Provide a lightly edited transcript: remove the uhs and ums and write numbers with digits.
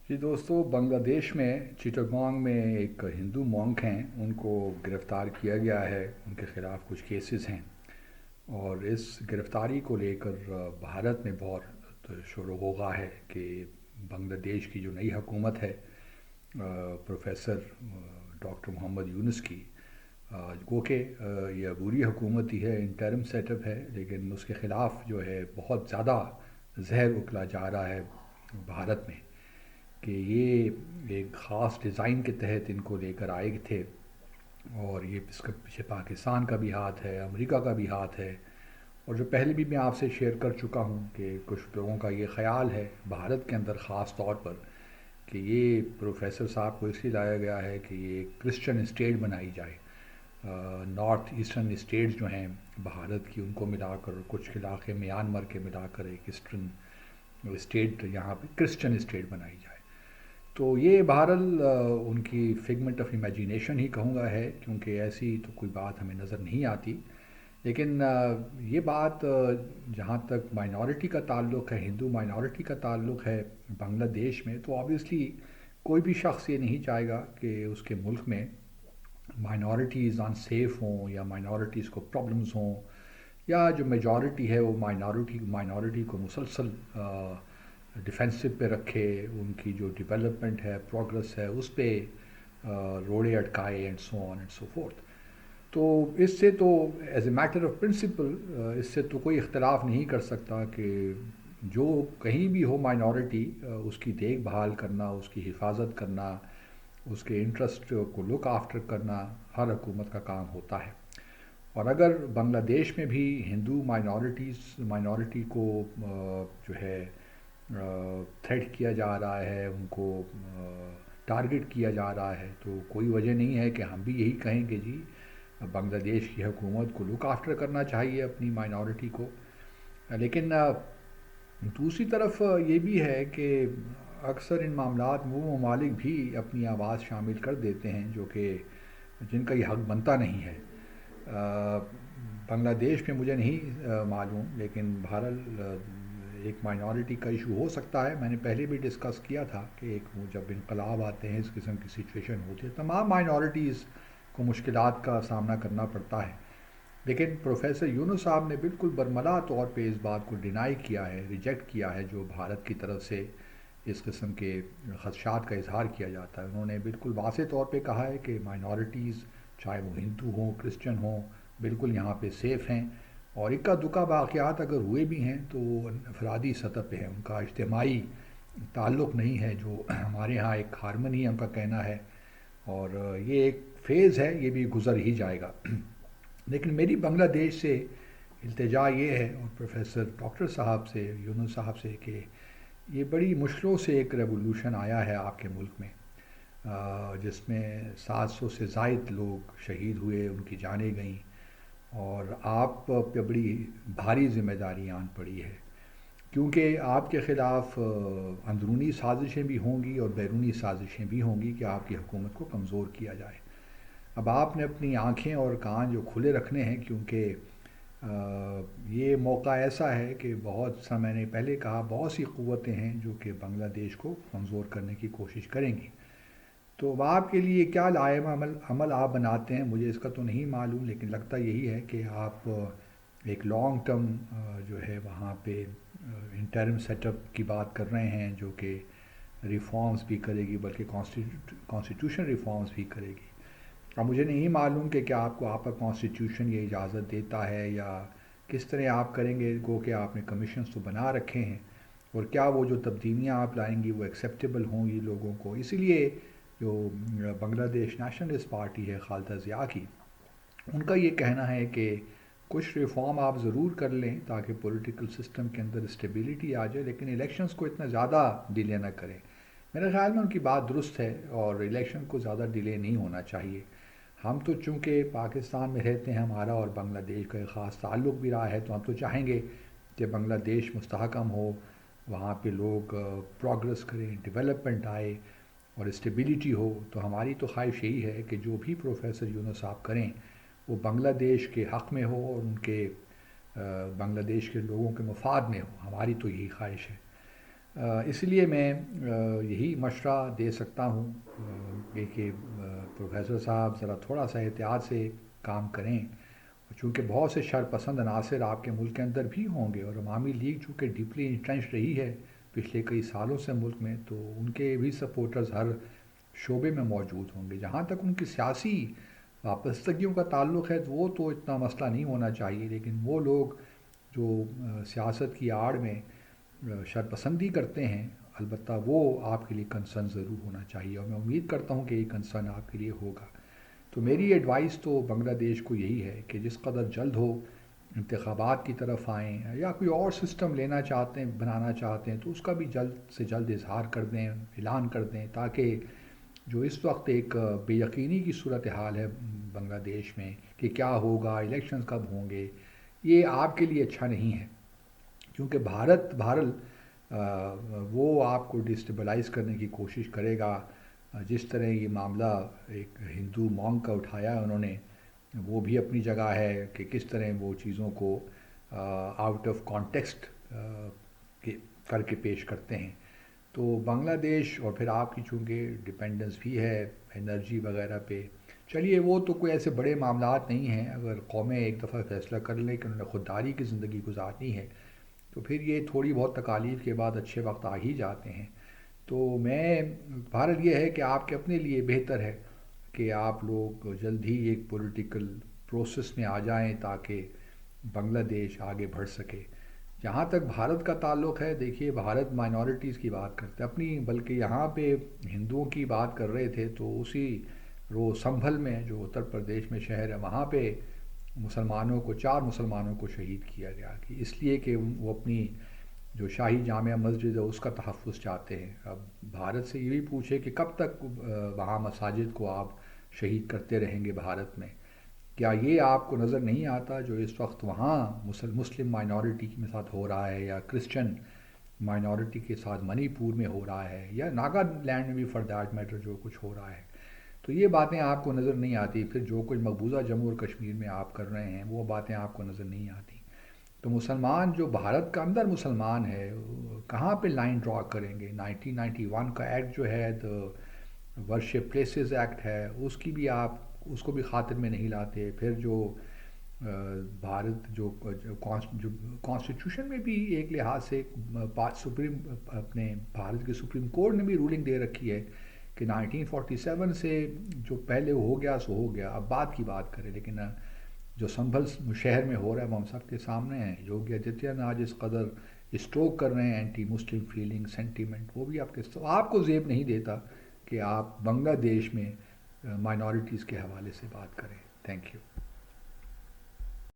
جی دوستو، بنگلہ دیش میں چیٹاگانگ میں ایک ہندو مونک ہیں، ان کو گرفتار کیا گیا ہے، ان کے خلاف کچھ کیسز ہیں اور اس گرفتاری کو لے کر بھارت میں بہت شور و غوغا ہے کہ بنگلہ دیش کی جو نئی حکومت ہے پروفیسر ڈاکٹر محمد یونس کی، گو کہ یہ عبوری حکومت ہی ہے، انٹرم سیٹ اپ ہے، لیکن اس کے خلاف جو ہے بہت زیادہ زہر اگلا جا رہا ہے بھارت میں کہ یہ ایک خاص ڈیزائن کے تحت ان کو لے کر آئے تھے، اور یہ اس کے پیچھے پاکستان کا بھی ہاتھ ہے، امریکہ کا بھی ہاتھ ہے۔ اور جو پہلے بھی میں آپ سے شیئر کر چکا ہوں کہ کچھ لوگوں کا یہ خیال ہے بھارت کے اندر خاص طور پر کہ یہ پروفیسر صاحب کو اس لیے لایا گیا ہے کہ یہ ایک کرسچن اسٹیٹ بنائی جائے۔ نارتھ ایسٹرن اسٹیٹس جو ہیں بھارت کی، ان کو ملا کر کچھ علاقے میانمار کے ملا کر ایک ایسٹرن اسٹیٹ یہاں پہ کرسچن اسٹیٹ بنائی جائے۔ تو یہ بہرحال ان کی فگمنٹ آف امیجینیشن ہی کہوں گا ہے، کیونکہ ایسی تو کوئی بات ہمیں نظر نہیں آتی۔ لیکن یہ بات جہاں تک مائنورٹی کا تعلق ہے، ہندو مائنورٹی کا تعلق ہے بنگلہ دیش میں، تو آبویسلی کوئی بھی شخص یہ نہیں چاہے گا کہ اس کے ملک میں مائنورٹیز ان سیف ہوں یا مائنورٹیز کو پرابلمز ہوں، یا جو میجورٹی ہے وہ مائنورٹی کو مسلسل ڈیفینسو پہ رکھے، ان کی جو ڈیولپمنٹ ہے، پروگرس ہے، اس پہ روڑے اٹکائے and so on and so forth. تو اس سے تو as a matter of principle اس سے تو کوئی اختلاف نہیں کر سکتا کہ جو کہیں بھی ہو مائنورٹی، اس کی دیکھ بھال کرنا، اس کی حفاظت کرنا، اس کے انٹرسٹ کو لک آفٹر کرنا ہر حکومت کا کام ہوتا ہے۔ اور اگر بنگلہ دیش میں بھی ہندو مائنورٹی کو جو ہے تھریٹ کیا جا رہا ہے، ان کو ٹارگٹ کیا جا رہا ہے، تو کوئی وجہ نہیں ہے کہ ہم بھی یہی کہیں کہ جی بنگلہ دیش کی حکومت کو لک آفٹر کرنا چاہیے اپنی مائنورٹی کو۔ لیکن دوسری طرف یہ بھی ہے کہ اکثر ان معاملات میں وہ ممالک بھی اپنی آواز شامل کر دیتے ہیں جو کہ جن کا یہ حق بنتا نہیں ہے۔ بنگلہ دیش میں مجھے نہیں معلوم، لیکن بہرحال ایک مائنورٹی کا ایشو ہو سکتا ہے۔ میں نے پہلے بھی ڈسکس کیا تھا کہ ایک جب انقلاب آتے ہیں، اس قسم کی سچویشن ہوتی ہے، تمام مائنورٹیز کو مشکلات کا سامنا کرنا پڑتا ہے۔ لیکن پروفیسر یونس صاحب نے بالکل برملا طور پہ اس بات کو ڈینائی کیا ہے، ریجیکٹ کیا ہے جو بھارت کی طرف سے اس قسم کے خدشات کا اظہار کیا جاتا ہے۔ انہوں نے بالکل واضح طور پہ کہا ہے کہ مائنورٹیز چاہے وہ ہندو ہوں، کرسچن ہوں، بالکل یہاں پہ سیف ہیں، اور اکا دکا واقعات اگر ہوئے بھی ہیں تو وہ انفرادی سطح پہ ہیں، ان کا اجتماعی تعلق نہیں ہے، جو ہمارے ہاں ایک ہارمنی ہے ان کا کہنا ہے، اور یہ ایک فیز ہے، یہ بھی گزر ہی جائے گا۔ لیکن میری بنگلہ دیش سے التجا یہ ہے، اور پروفیسر ڈاکٹر صاحب سے، یونس صاحب سے، کہ یہ بڑی مشکلوں سے ایک ریولوشن آیا ہے آپ کے ملک میں، جس میں 700 سے زائد لوگ شہید ہوئے، ان کی جانیں گئیں، اور آپ پہ بڑی بھاری ذمہ داری آن پڑی ہے، کیونکہ آپ کے خلاف اندرونی سازشیں بھی ہوں گی اور بیرونی سازشیں بھی ہوں گی کہ آپ کی حکومت کو کمزور کیا جائے۔ اب آپ نے اپنی آنکھیں اور کان جو کھلے رکھنے ہیں، کیونکہ یہ موقع ایسا ہے کہ بہت سا، میں نے پہلے کہا، بہت سی قوتیں ہیں جو کہ بنگلہ دیش کو کمزور کرنے کی کوشش کریں گی۔ تو اب آپ کے لیے کیا لائحہ عمل آپ بناتے ہیں مجھے اس کا تو نہیں معلوم، لیکن لگتا یہی ہے کہ آپ ایک لانگ ٹرم جو ہے وہاں پہ انٹرم سیٹ اپ کی بات کر رہے ہیں، جو کہ ریفارمز بھی کرے گی، بلکہ کانسٹیٹیوشن ریفارمز بھی کرے گی۔ اب مجھے نہیں معلوم کہ کیا آپ کا کانسٹیٹیوشن یہ اجازت دیتا ہے، یا کس طرح آپ کریں گے، گو کہ آپ نے کمیشنز تو بنا رکھے ہیں، اور کیا وہ جو تبدیلیاں آپ لائیں گی وہ ایکسیپٹیبل ہوں گی لوگوں کو۔ اسی لیے جو بنگلہ دیش نیشنلسٹ پارٹی ہے خالدہ ضیاء کی، ان کا یہ کہنا ہے کہ کچھ ریفارم آپ ضرور کر لیں تاکہ پولیٹیکل سسٹم کے اندر اسٹیبلٹی آ جائے، لیکن الیکشنز کو اتنا زیادہ ڈیلے نہ کریں۔ میرے خیال میں ان کی بات درست ہے، اور الیکشن کو زیادہ ڈیلے نہیں ہونا چاہیے۔ ہم تو چونکہ پاکستان میں رہتے ہیں، ہمارا اور بنگلہ دیش کا ایک خاص تعلق بھی رہا ہے، تو ہم تو چاہیں گے کہ بنگلہ دیش مستحکم ہو، وہاں پہ لوگ پروگرس کریں، ڈیولپمنٹ آئے اور اسٹیبلٹی ہو۔ تو ہماری تو خواہش یہی ہے کہ جو بھی پروفیسر یونس صاحب کریں وہ بنگلہ دیش کے حق میں ہو اور ان کے بنگلہ دیش کے لوگوں کے مفاد میں ہو، ہماری تو یہی خواہش ہے۔ اس لیے میں یہی مشورہ دے سکتا ہوں کہ پروفیسر صاحب ذرا تھوڑا سا احتیاط سے کام کریں، چونکہ بہت سے شرپسند عناصر آپ کے ملک کے اندر بھی ہوں گے، اور عوامی لیگ چونکہ ڈیپلی انٹرنچ رہی ہے پچھلے کئی سالوں سے ملک میں، تو ان کے بھی سپورٹرز ہر شعبے میں موجود ہوں گے۔ جہاں تک ان کی سیاسی وابستگیوں کا تعلق ہے تو اتنا مسئلہ نہیں ہونا چاہیے، لیکن وہ لوگ جو سیاست کی آڑ میں شرپسندی کرتے ہیں، البتہ وہ آپ کے لیے کنسرن ضرور ہونا چاہیے، اور میں امید کرتا ہوں کہ یہ کنسرن آپ کے لیے ہوگا۔ تو میری ایڈوائس تو بنگلہ دیش کو یہی ہے کہ جس قدر جلد ہو انتخابات کی طرف آئیں، یا کوئی اور سسٹم لینا چاہتے ہیں، بنانا چاہتے ہیں، تو اس کا بھی جلد سے جلد اظہار کر دیں، اعلان کر دیں، تاکہ جو اس وقت ایک بے یقینی کی صورتحال ہے بنگلہ دیش میں کہ کیا ہوگا، الیکشنز کب ہوں گے، یہ آپ کے لیے اچھا نہیں ہے، کیونکہ بھارت وہ آپ کو ڈسٹیبلائز کرنے کی کوشش کرے گا۔ جس طرح یہ معاملہ ایک ہندو مونک کا اٹھایا انہوں نے، وہ بھی اپنی جگہ ہے کہ کس طرح وہ چیزوں کو آؤٹ آف کانٹیکسٹ کر کے پیش کرتے ہیں۔ تو بنگلہ دیش، اور پھر آپ کی چونکہ ڈپینڈنس بھی ہے انرجی وغیرہ پہ، چلیے وہ تو کوئی ایسے بڑے معاملات نہیں ہیں، اگر قومیں ایک دفعہ فیصلہ کر لیں کہ انہوں نے خودداری کی زندگی گزارنی ہے، تو پھر یہ تھوڑی بہت تکالیف کے بعد اچھے وقت آ ہی جاتے ہیں۔ تو میں بہرحال یہ ہے کہ آپ کے اپنے لیے بہتر ہے کہ آپ لوگ جلد ہی ایک پولیٹیکل پروسیس میں آ جائیں تاکہ بنگلہ دیش آگے بڑھ سکے۔ جہاں تک بھارت کا تعلق ہے، دیکھیے بھارت مائنورٹیز کی بات کرتا ہے اپنی، بلکہ یہاں پہ ہندوؤں کی بات کر رہے تھے تو اسی سنبھل میں جو اتر پردیش میں شہر ہے، وہاں پہ مسلمانوں کو 4 مسلمانوں کو شہید کیا گیا، کہ اس لیے کہ وہ اپنی جو شاہی جامع مسجد ہے اس کا تحفظ چاہتے ہیں۔ اب بھارت سے یہ بھی پوچھے کہ کب تک وہاں مساجد کو آپ شہید کرتے رہیں گے بھارت میں؟ کیا یہ آپ کو نظر نہیں آتا جو اس وقت وہاں مسلم مائنورٹی کے ساتھ ہو رہا ہے، یا کرسچن مائنورٹی کے ساتھ منی پور میں ہو رہا ہے، یا ناگا لینڈ میں بھی فار دیٹ میٹر جو کچھ ہو رہا ہے؟ تو یہ باتیں آپ کو نظر نہیں آتی، پھر جو کچھ مقبوضہ جموں اور کشمیر میں آپ کر رہے ہیں وہ باتیں آپ کو نظر نہیں آتی۔ تو مسلمان جو بھارت کا اندر مسلمان ہے، کہاں پہ لائن ڈرا کریں گے؟ 1991 کا ایکٹ جو ہے، ورشپ پلیسز ایکٹ ہے، اس کی بھی آپ اس کو بھی خاطر میں نہیں لاتے۔ پھر جو بھارت جو کانسٹیٹیوشن میں بھی ایک لحاظ سے سپریم اپنے بھارت کے سپریم کورٹ نے بھی رولنگ دے رکھی ہے کہ 1947 سے جو پہلے ہو گیا سو ہو گیا، اب بعد کی بات کریں، لیکن جو سنبھل شہر میں ہو رہا ہے وہ ہم سب کے سامنے ہے۔ یوگی آدتیہ ناتھ جس قدر اسٹروک کر رہے ہیں اینٹی مسلم فیلنگ سینٹیمنٹ، وہ بھی آپ کو زیب نہیں دیتا کہ آپ بنگلہ دیش میں مائنورٹیز کے حوالے سے بات کریں۔ Thank you.